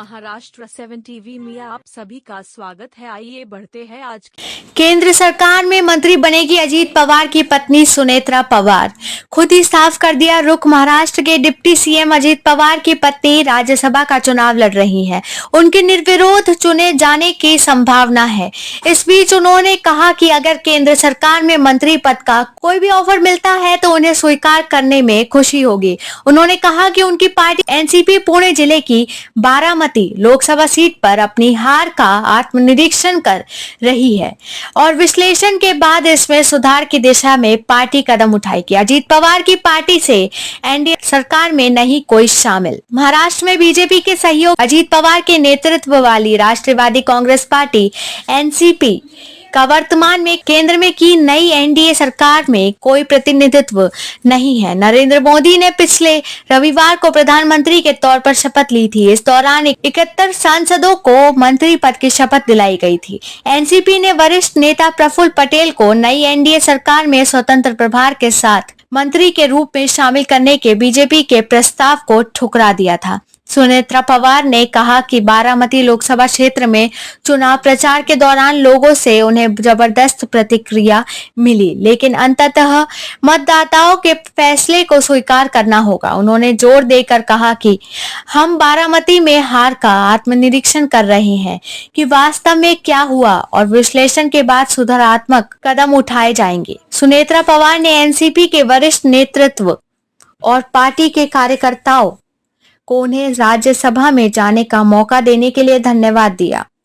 Maharashtra 7 TV में आप सभी का स्वागत है। आइए बढ़ते हैं आज केंद्र सरकार में मंत्री बनेगी अजीत पवार की पत्नी सुनेत्रा पवार। खुद ही साफ कर दिया रुख। महाराष्ट्र के डिप्टी सीएम अजीत पवार की पत्नी राज्यसभा का चुनाव लड़ रही हैं। उनके निर्विरोध चुने जाने की संभावना है। इस बीच उन्होंने कहा कि अगर केंद्र सरकार में मंत्री पद का कोई भी ऑफर मिलता है तो उन्हें स्वीकार करने में खुशी होगी। उन्होंने कहा कि उनकी पार्टी एनसीपी पुणे जिले की बारामती लोकसभा सीट पर अपनी हार का आत्मनिरीक्षण कर रही है और विश्लेषण के बाद इसमें सुधार की दिशा में पार्टी कदम उठाएगी। अजीत पवार की पार्टी से एनडीए सरकार में नहीं कोई शामिल। महाराष्ट्र में बीजेपी के सहयोग अजीत पवार के नेतृत्व वाली राष्ट्रवादी कांग्रेस पार्टी एनसीपी का वर्तमान में केंद्र में की नई एनडीए सरकार में कोई प्रतिनिधित्व नहीं है। नरेंद्र मोदी ने पिछले रविवार को प्रधानमंत्री के तौर पर शपथ ली थी। इस दौरान 71 सांसदों को मंत्री पद की शपथ दिलाई गई थी। एनसीपी ने वरिष्ठ नेता प्रफुल्ल पटेल को नई एनडीए सरकार में स्वतंत्र प्रभार के साथ मंत्री के रूप में शामिल करने के बीजेपी के प्रस्ताव को ठुकरा दिया था। सुनेत्रा पवार ने कहा कि बारामती लोकसभा क्षेत्र में चुनाव प्रचार के दौरान लोगों से उन्हें जबरदस्त प्रतिक्रिया मिली, लेकिन अंततः मतदाताओं के फैसले को स्वीकार करना होगा। उन्होंने जोर देकर कहा कि हम बारामती में हार का आत्मनिरीक्षण कर रहे हैं कि वास्तव में क्या हुआ और विश्लेषण के बाद सुधारात्मक कदम उठाए जाएंगे। सुनेत्रा पवार ने एनसीपी के वरिष्ठ नेतृत्व और पार्टी के कार्यकर्ताओं को उन्हें राज्यसभा में जाने का मौका देने के लिए धन्यवाद दिया।